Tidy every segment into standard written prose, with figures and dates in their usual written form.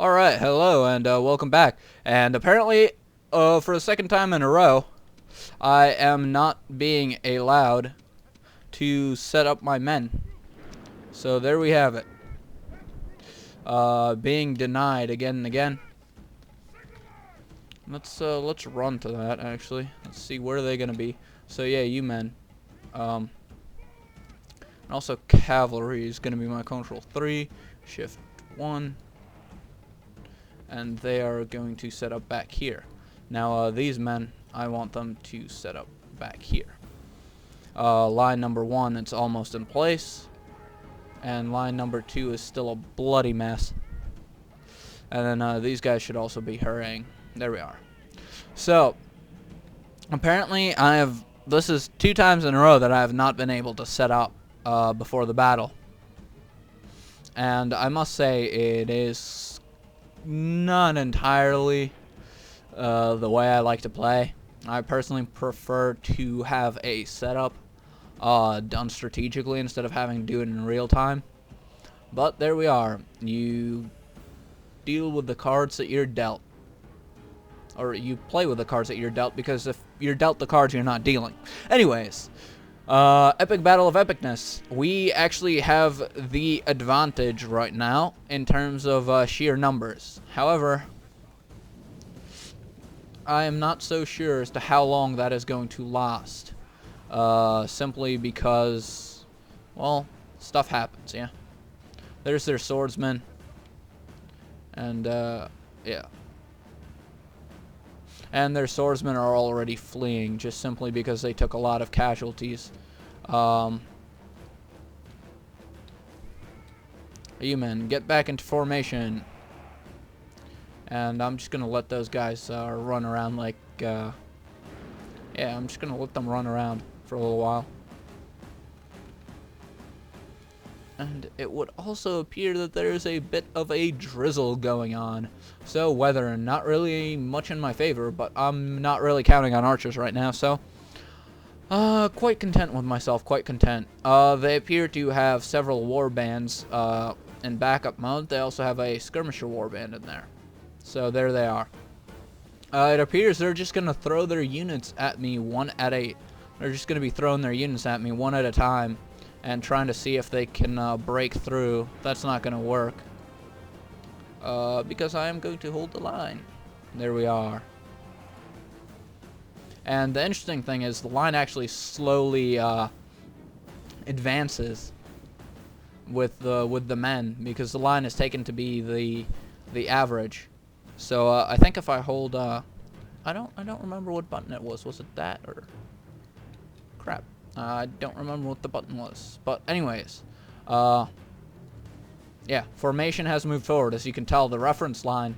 Alright, hello, and welcome back. And apparently, for the second time in a row, I am not being allowed to set up my men. So there we have it. Being denied again and again. Let's run to that, actually. Let's see, where are they gonna be? So yeah, you men. And also cavalry is gonna be my control 3, shift 1. And they are going to set up back here. Now, these men, I want them to set up back here. Line number 1, it's almost in place. And line number 2 is still a bloody mess. And then these guys should also be hurrying. There we are. So, apparently this is 2 times in a row that I have not been able to set up before the battle. And I must say it is not entirely the way I like to play. I personally prefer to have a setup done strategically instead of having to do it in real time. But there we are. You deal with the cards that you're dealt. Or you play with the cards that you're dealt, because if you're dealt the cards, you're not dealing. Anyways, epic battle of epicness. We actually have the advantage right now in terms of sheer numbers. However, I am not so sure as to how long that is going to last. Simply because, well, stuff happens, yeah. There's their swordsman. And, yeah. And their swordsmen are already fleeing, just simply because they took a lot of casualties. You men, get back into formation. And I'm just going to let those guys run around like, yeah, I'm just going to let them run around for a little while. And it would also appear that there's a bit of a drizzle going on. So weather, not really much in my favor, but I'm not really counting on archers right now, so quite content with myself, quite content. They appear to have several war bands in backup mode. They also have a skirmisher war band in there. So there they are. It appears they're just going to throw their units at me they're just going to be throwing their units at me one at a time and trying to see if they can break through. That's not going to work. Because I am going to hold the line. There we are. And the interesting thing is the line actually slowly advances with the men, because the line is taken to be the average. So I think if I hold I don't remember what button it was. Was it that or crap? I don't remember what the button was. But anyways, yeah, formation has moved forward. As you can tell, the reference line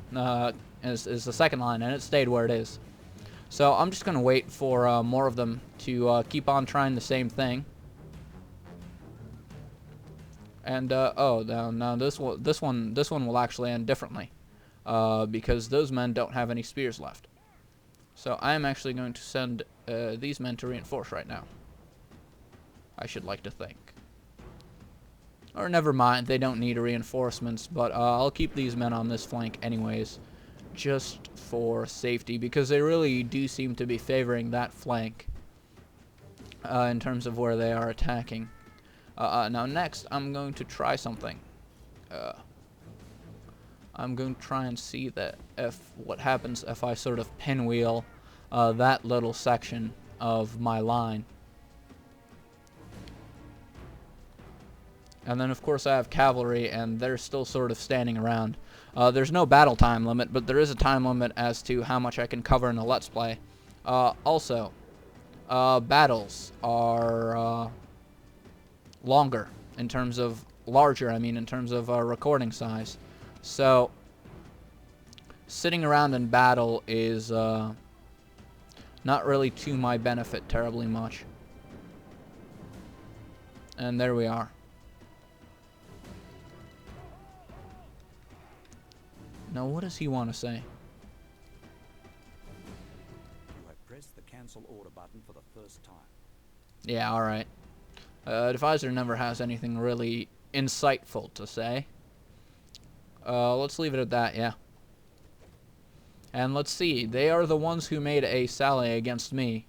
is the second line, and it stayed where it is. So I'm just gonna wait for more of them to keep on trying the same thing. And oh no, this one will actually end differently, because those men don't have any spears left. So I am actually going to send these men to reinforce right now. I should like to think. Or never mind, they don't need reinforcements, but I'll keep these men on this flank anyways, just for safety, because they really do seem to be favoring that flank in terms of where they are attacking. Now next, I'm going to try something. I'm going to try and see that what happens if I sort of pinwheel that little section of my line. And then of course I have cavalry, and they're still sort of standing around. There's no battle time limit, but there is a time limit as to how much I can cover in a Let's Play. Also, battles are longer in terms of in terms of recording size. So sitting around in battle is not really to my benefit terribly much. And there we are. Now what does he want to say? You have pressed the cancel order button for the first time. Yeah, alright. Advisor never has anything really insightful to say. Let's leave it at that, yeah. And let's see, they are the ones who made a sally against me.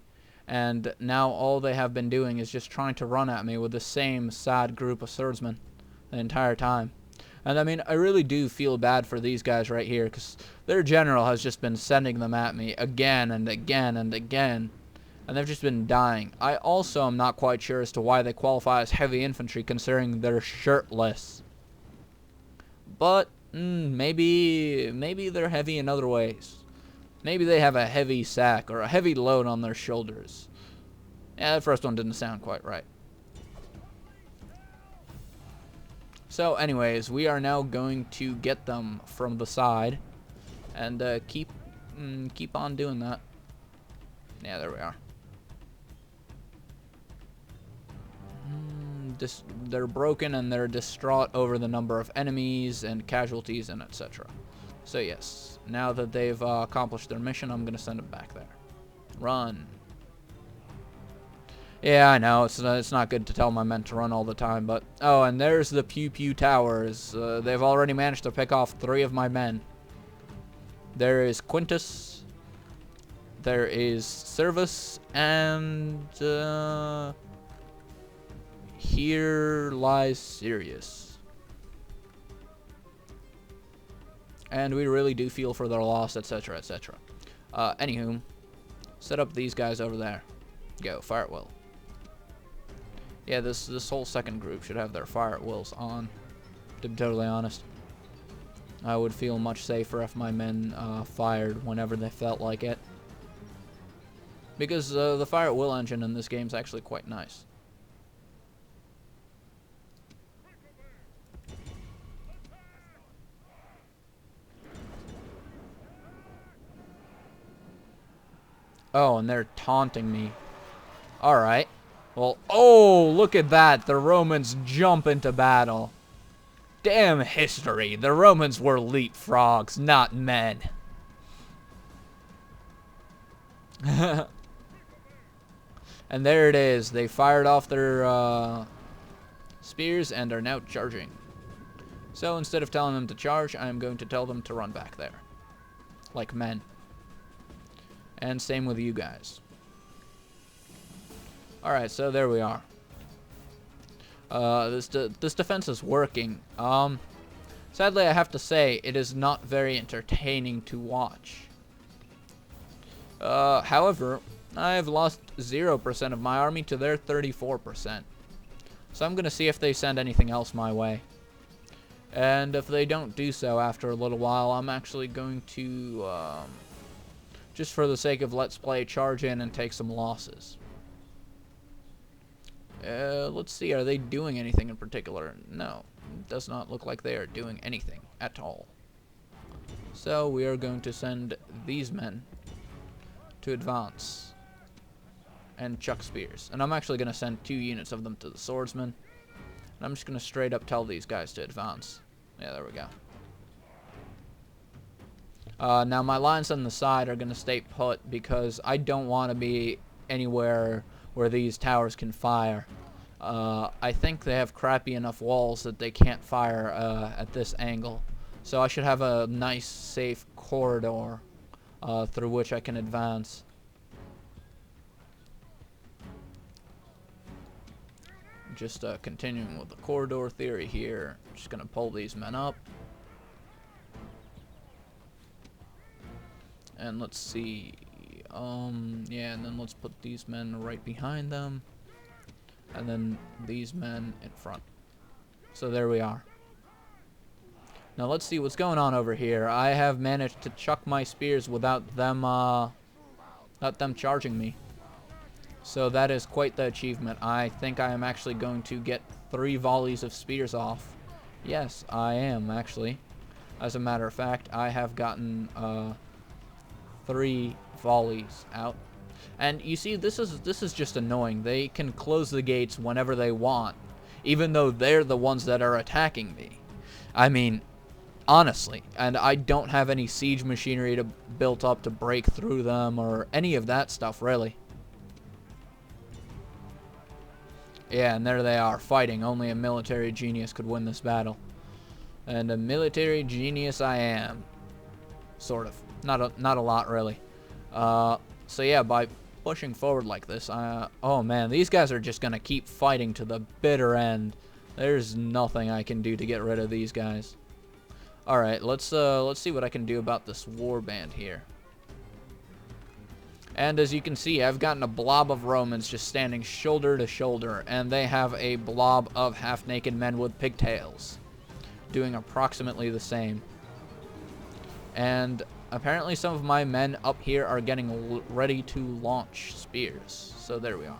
And now all they have been doing is just trying to run at me with the same sad group of swordsmen the entire time. And I mean, I really do feel bad for these guys right here, because their general has just been sending them at me again and again and again. And they've just been dying. I also am not quite sure as to why they qualify as heavy infantry, considering they're shirtless. But maybe they're heavy in other ways. Maybe they have a heavy sack or a heavy load on their shoulders. Yeah, that first one didn't sound quite right. So anyways, we are now going to get them from the side and keep on doing that. Yeah, there we are. They're broken and they're distraught over the number of enemies and casualties and etc. So yes, now that they've accomplished their mission, I'm gonna send them back there. Run. Yeah, I know, it's not good to tell my men to run all the time, but... Oh, and there's the Pew Pew Towers. They've already managed to pick off 3 of my men. There is Quintus. There is Servus. And... here lies Sirius. And we really do feel for their loss, etc., etc. Anywho, set up these guys over there. Go, fire at will. Yeah, this whole second group should have their fire at wills on, to be totally honest. I would feel much safer if my men fired whenever they felt like it. Because the fire at will engine in this game is actually quite nice. Oh, and they're taunting me. Alright. Well, oh, look at that. The Romans jump into battle. Damn history. The Romans were leapfrogs, not men. And there it is. They fired off their spears and are now charging. So instead of telling them to charge, I am going to tell them to run back there. Like men. And same with you guys. Alright, so there we are. This defense is working. Sadly, I have to say, it is not very entertaining to watch. However, I have lost 0% of my army to their 34%. So I'm going to see if they send anything else my way. And if they don't do so after a little while, I'm actually going to, just for the sake of Let's Play, charge in and take some losses. Let's see, are they doing anything in particular? No, it does not look like they are doing anything at all. So we are going to send these men to advance and chuck spears. And I'm actually going to send 2 units of them to the swordsmen. And I'm just going to straight up tell these guys to advance. Yeah, there we go. Now my lines on the side are going to stay put because I don't want to be anywhere where these towers can fire. I think they have crappy enough walls that they can't fire at this angle. So I should have a nice, safe corridor through which I can advance. Just continuing with the corridor theory here. Just going to pull these men up. And let's see. Yeah, and then let's put these men right behind them. And then these men in front. So there we are. Now let's see what's going on over here. I have managed to chuck my spears without them charging me. So that is quite the achievement. I think I am actually going to get 3 volleys of spears off. Yes, I am actually. As a matter of fact, I have gotten 3 volleys out. And you see, this is just annoying. They can close the gates whenever they want, even though they're the ones that are attacking me. I mean, honestly, and I don't have any siege machinery built up to break through them or any of that stuff, really. Yeah, and there they are, fighting. Only a military genius could win this battle. And a military genius I am. Sort of. Not a lot, really. So yeah, by pushing forward like this, oh man, these guys are just gonna keep fighting to the bitter end. There's nothing I can do to get rid of these guys. Alright, let's see what I can do about this warband here. And as you can see, I've gotten a blob of Romans just standing shoulder to shoulder, and they have a blob of half-naked men with pigtails, doing approximately the same. And apparently some of my men up here are getting ready to launch spears. So there we are.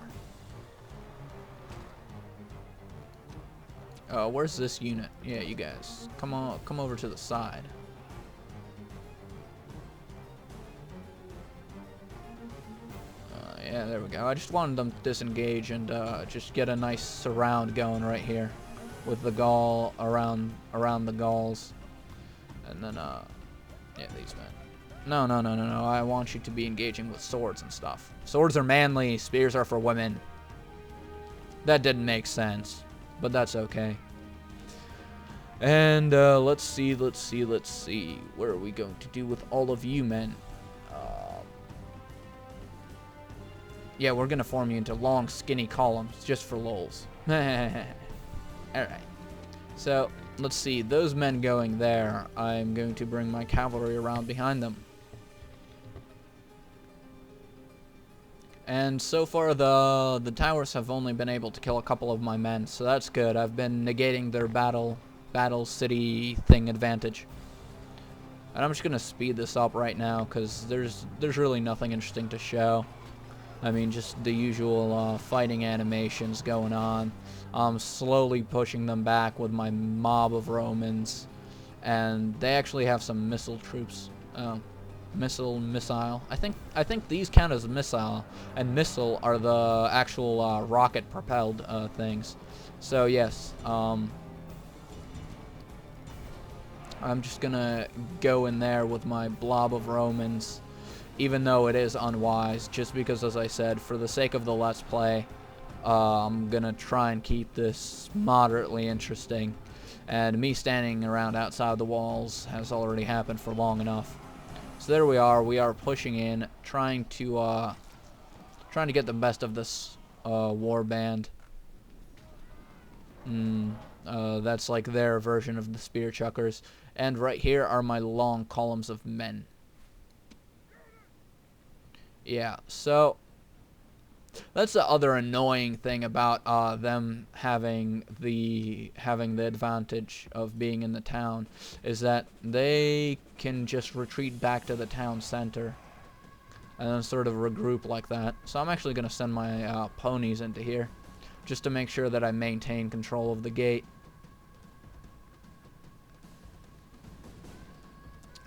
Where's this unit? Yeah, you guys. Come on, come over to the side. Yeah, there we go. I just wanted them to disengage and just get a nice surround going right here with the Gaul around the Gauls. And then, yeah, these men. No. I want you to be engaging with swords and stuff. Swords are manly. Spears are for women. That didn't make sense, but that's okay. And let's see. What are we going to do with all of you men? Yeah, we're gonna form you into long, skinny columns just for lols. Alright. So, let's see. Those men going there, I'm going to bring my cavalry around behind them. And so far, the towers have only been able to kill a couple of my men, so that's good. I've been negating their battle city thing advantage. And I'm just gonna speed this up right now, because there's really nothing interesting to show. I mean, just the usual fighting animations going on. I'm slowly pushing them back with my mob of Romans. And they actually have some missile troops. Missile. I think these count as missile. And missile are the actual rocket-propelled things. So, yes. I'm just gonna go in there with my blob of Romans. Even though it is unwise, just because, as I said, for the sake of the Let's Play, I'm gonna try and keep this moderately interesting. And me standing around outside the walls has already happened for long enough. So there we are pushing in, trying to get the best of this war band. That's like their version of the spear chuckers. And right here are my long columns of men. Yeah, so that's the other annoying thing about them having the advantage of being in the town, is that they can just retreat back to the town center and then sort of regroup like that. So I'm actually going to send my ponies into here just to make sure that I maintain control of the gate.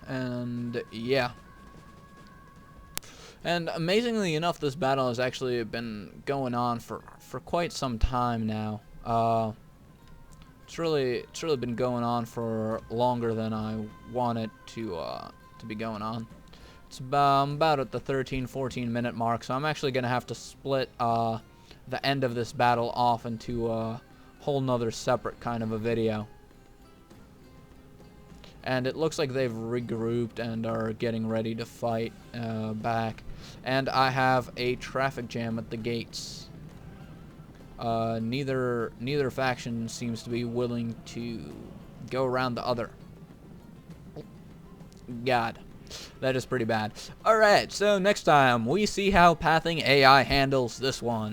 And yeah. And amazingly enough, this battle has actually been going on for quite some time now. It's really been going on for longer than I want it to be going on. It's about at the 13-14 minute mark, so I'm actually gonna have to split the end of this battle off into a whole nother separate kind of a video. And it looks like they've regrouped and are getting ready to fight back. And I have a traffic jam at the gates. Neither faction seems to be willing to go around the other. God, that is pretty bad. Alright, so next time we see how Pathing AI handles this one.